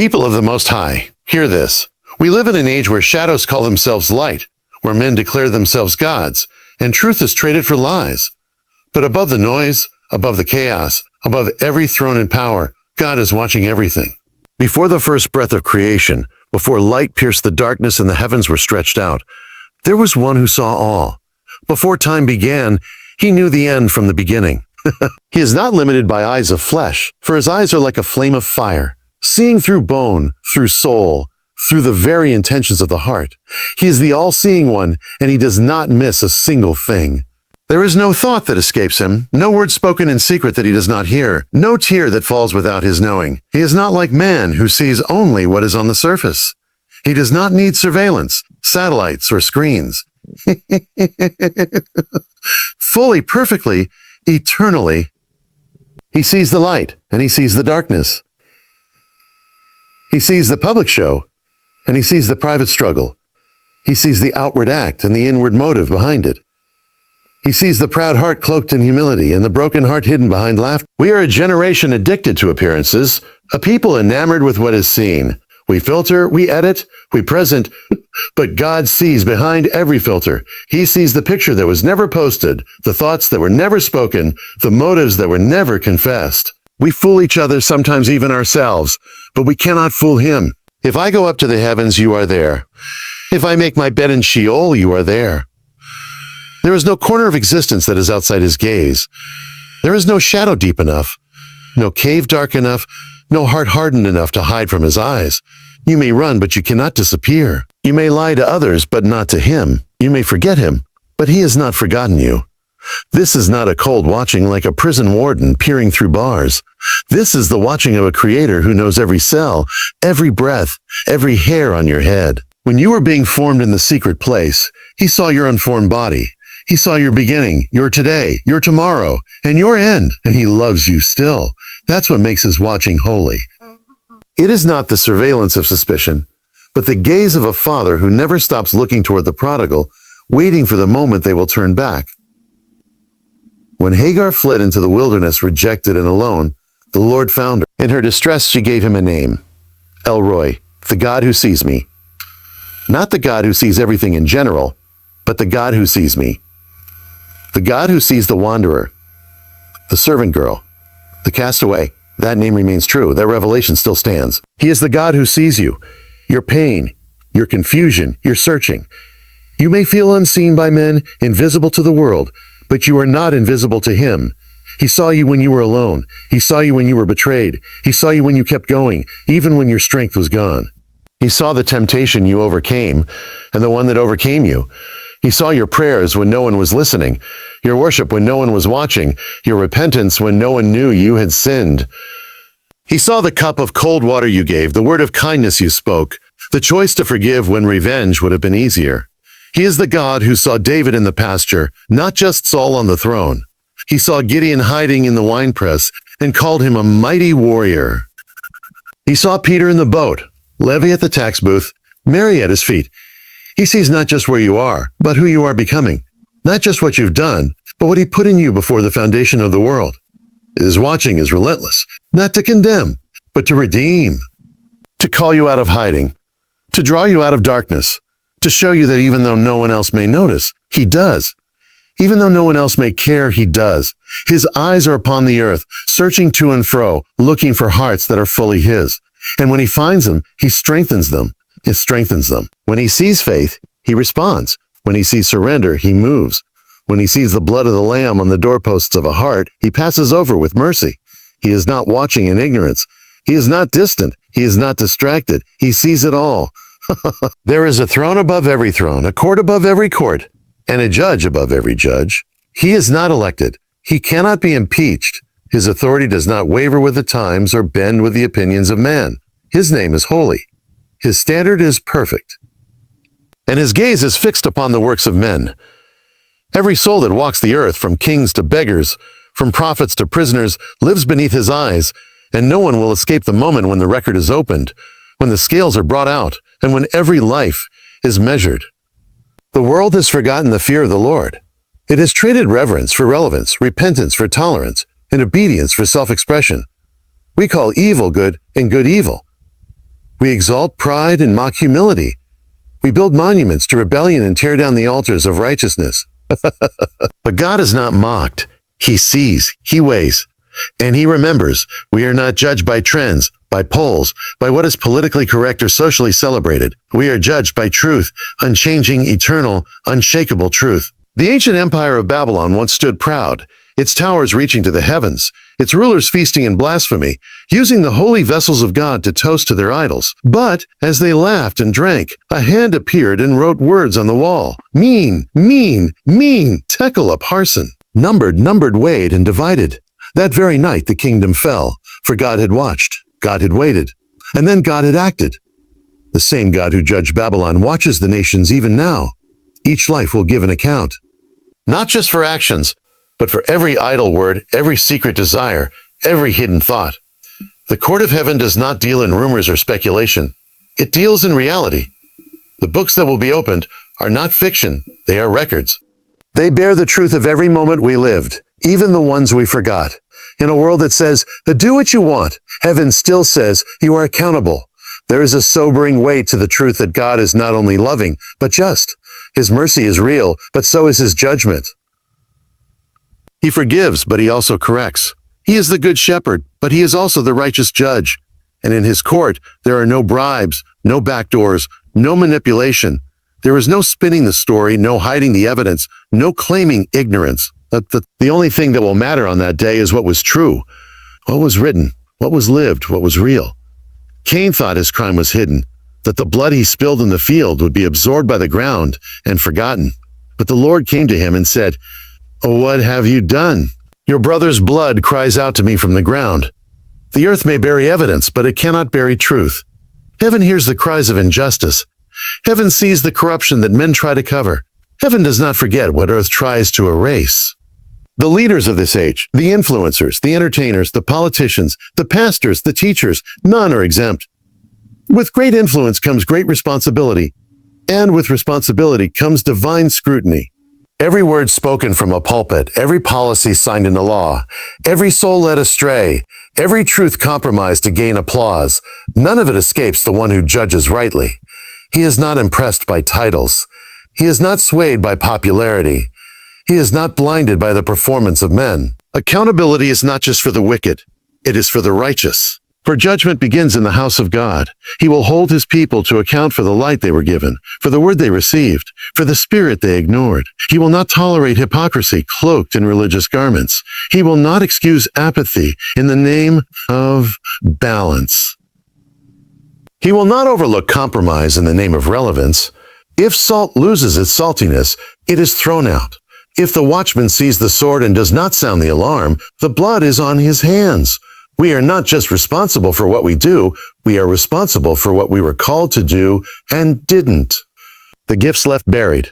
People of the Most High, hear this. We live in an age where shadows call themselves light, where men declare themselves gods, and truth is traded for lies. But above the noise, above the chaos, above every throne and power, God is watching everything. Before the first breath of creation, before light pierced the darkness and the heavens were stretched out, there was one who saw all. Before time began, he knew the end from the beginning. He is not limited by eyes of flesh, for his eyes are like a flame of fire, seeing through bone, through soul, through the very intentions of the heart. He is the all-seeing one, and he does not miss a single thing. There is no thought that escapes him, no word spoken in secret that he does not hear, no tear that falls without his knowing. He is not like man who sees only what is on the surface. He does not need surveillance, satellites, or screens. Fully, perfectly, eternally, he sees the light and he sees the darkness. He sees the public show and he sees the private struggle. He sees the outward act and the inward motive behind it. He sees the proud heart cloaked in humility and the broken heart hidden behind laughter. We are a generation addicted to appearances, a people enamored with what is seen. We filter, we edit, we present, but God sees behind every filter. He sees the picture that was never posted, the thoughts that were never spoken, the motives that were never confessed. We fool each other, sometimes even ourselves, but we cannot fool him. If I go up to the heavens, you are there. If I make my bed in Sheol, you are there. There is no corner of existence that is outside his gaze. There is no shadow deep enough, no cave dark enough, no heart hardened enough to hide from his eyes. You may run, but you cannot disappear. You may lie to others, but not to him. You may forget him, but he has not forgotten you. This is not a cold watching like a prison warden peering through bars. This is the watching of a creator who knows every cell, every breath, every hair on your head. When you were being formed in the secret place, he saw your unformed body. He saw your beginning, your today, your tomorrow, and your end, and he loves you still. That's what makes his watching holy. It is not the surveillance of suspicion, but the gaze of a father who never stops looking toward the prodigal, waiting for the moment they will turn back. When Hagar fled into the wilderness rejected and alone, the Lord found her. In her distress, she gave him a name, El Roi, the God who sees me. Not the God who sees everything in general, but the God who sees me. The God who sees the wanderer, the servant girl, the castaway. That name remains true. That revelation still stands. He is the God who sees you, your pain, your confusion, your searching. You may feel unseen by men, invisible to the world, but you are not invisible to him. He saw you when you were alone. He saw you when you were betrayed. He saw you when you kept going, even when your strength was gone. He saw the temptation you overcame and the one that overcame you. He saw your prayers when no one was listening, your worship when no one was watching, your repentance when no one knew you had sinned. He saw the cup of cold water you gave, the word of kindness you spoke, the choice to forgive when revenge would have been easier. He is the God who saw David in the pasture, not just Saul on the throne. He saw Gideon hiding in the winepress and called him a mighty warrior. He saw Peter in the boat, Levi at the tax booth, Mary at his feet. He sees not just where you are, but who you are becoming. Not just what you've done, but what he put in you before the foundation of the world. His watching is relentless, not to condemn, but to redeem, to call you out of hiding, to draw you out of darkness, to show you that even though no one else may notice, he does. Even though no one else may care, he does. His eyes are upon the earth, searching to and fro, looking for hearts that are fully his. And when he finds them, he strengthens them. It strengthens them. When he sees faith, he responds. When he sees surrender, he moves. When he sees the blood of the Lamb on the doorposts of a heart, he passes over with mercy. He is not watching in ignorance. He is not distant. He is not distracted. He sees it all. There is a throne above every throne, a court above every court, and a judge above every judge. He is not elected. He cannot be impeached. His authority does not waver with the times or bend with the opinions of man. His name is holy. His standard is perfect, and his gaze is fixed upon the works of men. Every soul that walks the earth, from kings to beggars, from prophets to prisoners, lives beneath his eyes, and no one will escape the moment when the record is opened, when the scales are brought out, and when every life is measured. The world has forgotten the fear of the Lord. It has traded reverence for relevance, repentance for tolerance, and obedience for self-expression. We call evil good and good evil. We exalt pride and mock humility. We build monuments to rebellion and tear down the altars of righteousness. But God is not mocked. He sees, he weighs, and he remembers. We are not judged by trends, by polls, by what is politically correct or socially celebrated. We are judged by truth, unchanging, eternal, unshakable truth. The ancient empire of Babylon once stood proud, its towers reaching to the heavens, its rulers feasting in blasphemy, using the holy vessels of God to toast to their idols. But as they laughed and drank, a hand appeared and wrote words on the wall. Mean, mean, mean, tekel upharsin. Numbered, weighed, and divided. That very night the kingdom fell, for God had watched, God had waited, and then God had acted. The same God who judged Babylon watches the nations even now. Each life will give an account. Not just for actions, but for every idle word, every secret desire, every hidden thought. The court of heaven does not deal in rumors or speculation. It deals in reality. The books that will be opened are not fiction, they are records. They bear the truth of every moment we lived, even the ones we forgot. In a world that says, do what you want, heaven still says you are accountable. There is a sobering weight to the truth that God is not only loving, but just. His mercy is real, but so is his judgment. He forgives, but he also corrects. He is the good shepherd, but he is also the righteous judge. And in his court, there are no bribes, no backdoors, no manipulation. There is no spinning the story, no hiding the evidence, no claiming ignorance. The only thing that will matter on that day is what was true, what was written, what was lived, what was real. Cahn thought his crime was hidden, that the blood he spilled in the field would be absorbed by the ground and forgotten. But the Lord came to him and said, "What have you done? Your brother's blood cries out to me from the ground. The earth may bury evidence, but it cannot bury truth. Heaven hears the cries of injustice. Heaven sees the corruption that men try to cover. Heaven does not forget what earth tries to erase." The leaders of this age, the influencers, the entertainers, the politicians, the pastors, the teachers, none are exempt. With great influence comes great responsibility, and with responsibility comes divine scrutiny. Every word spoken from a pulpit, every policy signed into law, every soul led astray, every truth compromised to gain applause, none of it escapes the one who judges rightly. He is not impressed by titles. He is not swayed by popularity. He is not blinded by the performance of men. Accountability is not just for the wicked. It is for the righteous. For judgment begins in the house of God. He will hold his people to account for the light they were given, for the word they received, for the spirit they ignored. He will not tolerate hypocrisy cloaked in religious garments. He will not excuse apathy in the name of balance. He will not overlook compromise in the name of relevance. If salt loses its saltiness, it is thrown out. If the watchman sees the sword and does not sound the alarm, the blood is on his hands. We are not just responsible for what we do, we are responsible for what we were called to do and didn't. The gifts left buried,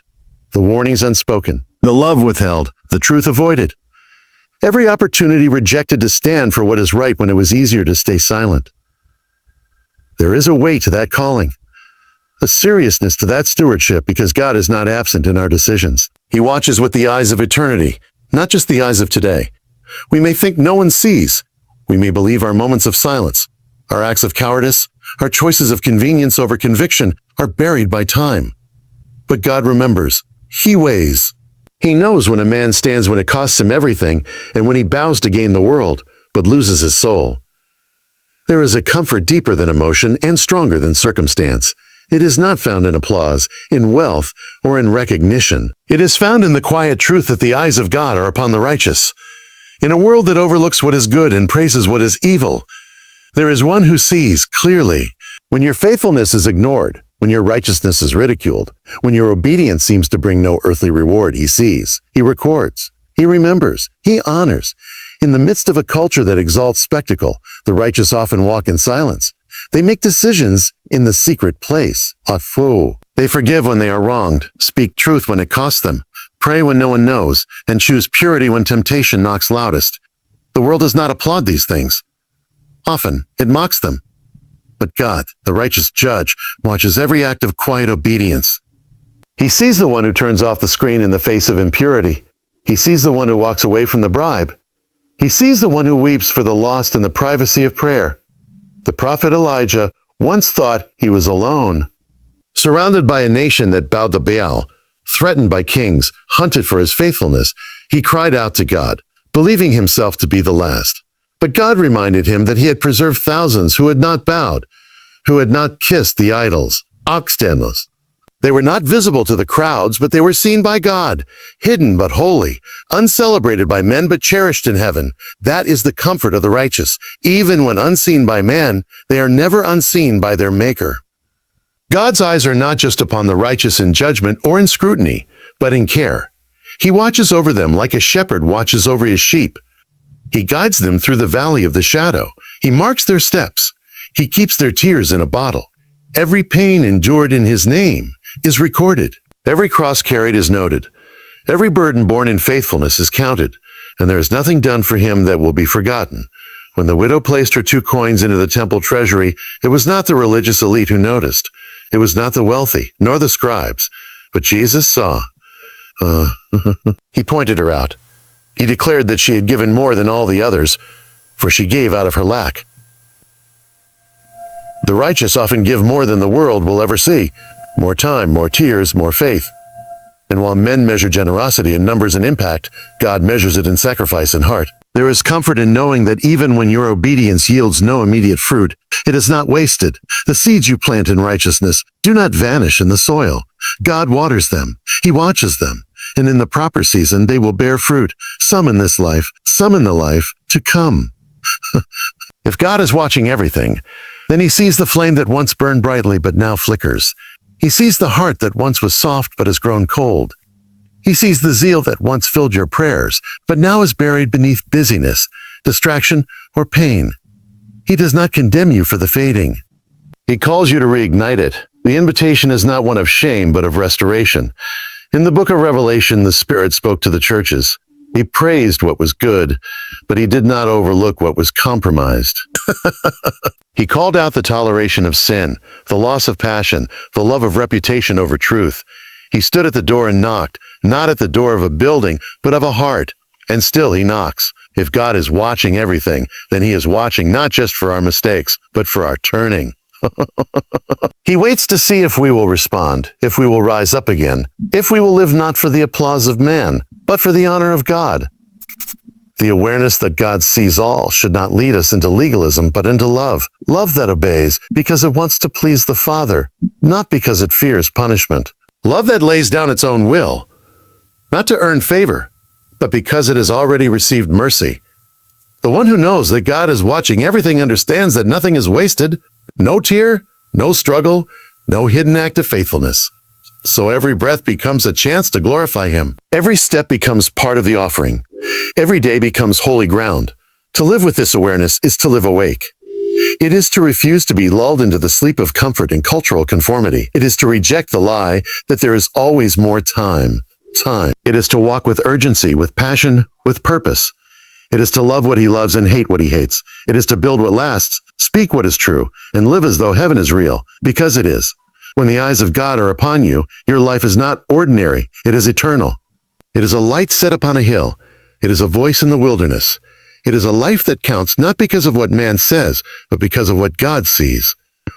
the warnings unspoken, the love withheld, the truth avoided. Every opportunity rejected to stand for what is right when it was easier to stay silent. There is a weight to that calling, a seriousness to that stewardship, because God is not absent in our decisions. He watches with the eyes of eternity, not just the eyes of today. We may think no one sees. We may believe our moments of silence, our acts of cowardice, our choices of convenience over conviction are buried by time. But God remembers. He weighs. He knows when a man stands when it costs him everything and when he bows to gain the world, but loses his soul. There is a comfort deeper than emotion and stronger than circumstance. It is not found in applause, in wealth, or in recognition. It is found in the quiet truth that the eyes of God are upon the righteous. In a world that overlooks what is good and praises what is evil, there is one who sees clearly. When your faithfulness is ignored, when your righteousness is ridiculed, when your obedience seems to bring no earthly reward, he sees, he records, he remembers, he honors. In the midst of a culture that exalts spectacle, the righteous often walk in silence. They make decisions in the secret place. Watchful. They forgive when they are wronged, speak truth when it costs them, pray when no one knows, and choose purity when temptation knocks loudest. The world does not applaud these things. Often, it mocks them. But God, the righteous judge, watches every act of quiet obedience. He sees the one who turns off the screen in the face of impurity. He sees the one who walks away from the bribe. He sees the one who weeps for the lost in the privacy of prayer. The prophet Elijah once thought he was alone. Surrounded by a nation that bowed to Baal, threatened by kings, hunted for his faithfulness, he cried out to God, believing himself to be the last. But God reminded him that he had preserved thousands who had not bowed, who had not kissed the idols, oxtenlos. They were not visible to the crowds, but they were seen by God, hidden but holy, uncelebrated by men but cherished in heaven. That is the comfort of the righteous. Even when unseen by man, they are never unseen by their Maker. God's eyes are not just upon the righteous in judgment or in scrutiny, but in care. He watches over them like a shepherd watches over his sheep. He guides them through the valley of the shadow. He marks their steps. He keeps their tears in a bottle. Every pain endured in his name is recorded. Every cross carried is noted. Every burden borne in faithfulness is counted, and there is nothing done for him that will be forgotten. When the widow placed her 2 coins into the temple treasury, it was not the religious elite who noticed. It was not the wealthy, nor the scribes. But Jesus saw. He pointed her out. He declared that she had given more than all the others, for she gave out of her lack. The righteous often give more than the world will ever see. More time, more tears, more faith. And while men measure generosity in numbers and impact, God measures it in sacrifice and heart. There is comfort in knowing that even when your obedience yields no immediate fruit, it is not wasted. The seeds you plant in righteousness do not vanish in the soil. God waters them. He watches them. And in the proper season, they will bear fruit, some in this life, some in the life to come. If God is watching everything, then he sees the flame that once burned brightly but now flickers. He sees the heart that once was soft but has grown cold. He sees the zeal that once filled your prayers, but now is buried beneath busyness, distraction, or pain. He does not condemn you for the fading. He calls you to reignite it. The invitation is not one of shame, but of restoration. In the book of Revelation, the Spirit spoke to the churches. He praised what was good, but he did not overlook what was compromised. He called out the toleration of sin, the loss of passion, the love of reputation over truth. He stood at the door and knocked, not at the door of a building, but of a heart. And still he knocks. If God is watching everything, then he is watching not just for our mistakes, but for our turning. He waits to see if we will respond, if we will rise up again, if we will live not for the applause of man, but for the honor of God. The awareness that God sees all should not lead us into legalism, but into love. Love that obeys because it wants to please the Father, not because it fears punishment. Love that lays down its own will, not to earn favor, but because it has already received mercy. The one who knows that God is watching everything understands that nothing is wasted, no tear, no struggle, no hidden act of faithfulness. So every breath becomes a chance to glorify him. Every step becomes part of the offering. Every day becomes holy ground. To live with this awareness is to live awake. It is to refuse to be lulled into the sleep of comfort and cultural conformity. It is to reject the lie that there is always more time. It is to walk with urgency, with passion, with purpose. It is to love what he loves and hate what he hates. It is to build what lasts, speak what is true, and live as though heaven is real, because it is. When the eyes of God are upon you, your life is not ordinary, it is eternal. It is a light set upon a hill. It is a voice in the wilderness. It is a life that counts not because of what man says, but because of what God sees.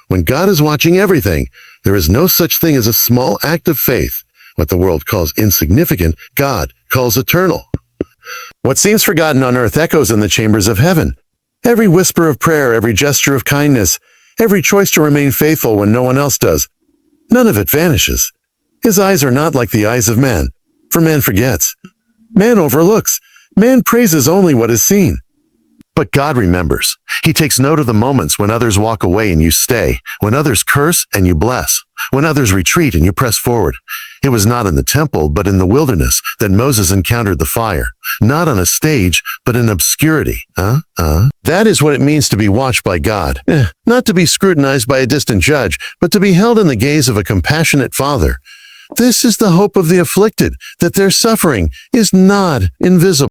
When God is watching everything, there is no such thing as a small act of faith. What the world calls insignificant, God calls eternal. What seems forgotten on earth echoes in the chambers of heaven. Every whisper of prayer, every gesture of kindness, every choice to remain faithful when no one else does, none of it vanishes. His eyes are not like the eyes of man, for man forgets. Man overlooks. Man praises only what is seen. But God remembers. He takes note of the moments when others walk away and you stay, when others curse and you bless, when others retreat and you press forward. It was not in the temple, but in the wilderness that Moses encountered the fire, not on a stage, but in obscurity. That is what it means to be watched by God. Not to be scrutinized by a distant judge, but to be held in the gaze of a compassionate Father. This is the hope of the afflicted, that their suffering is not invisible.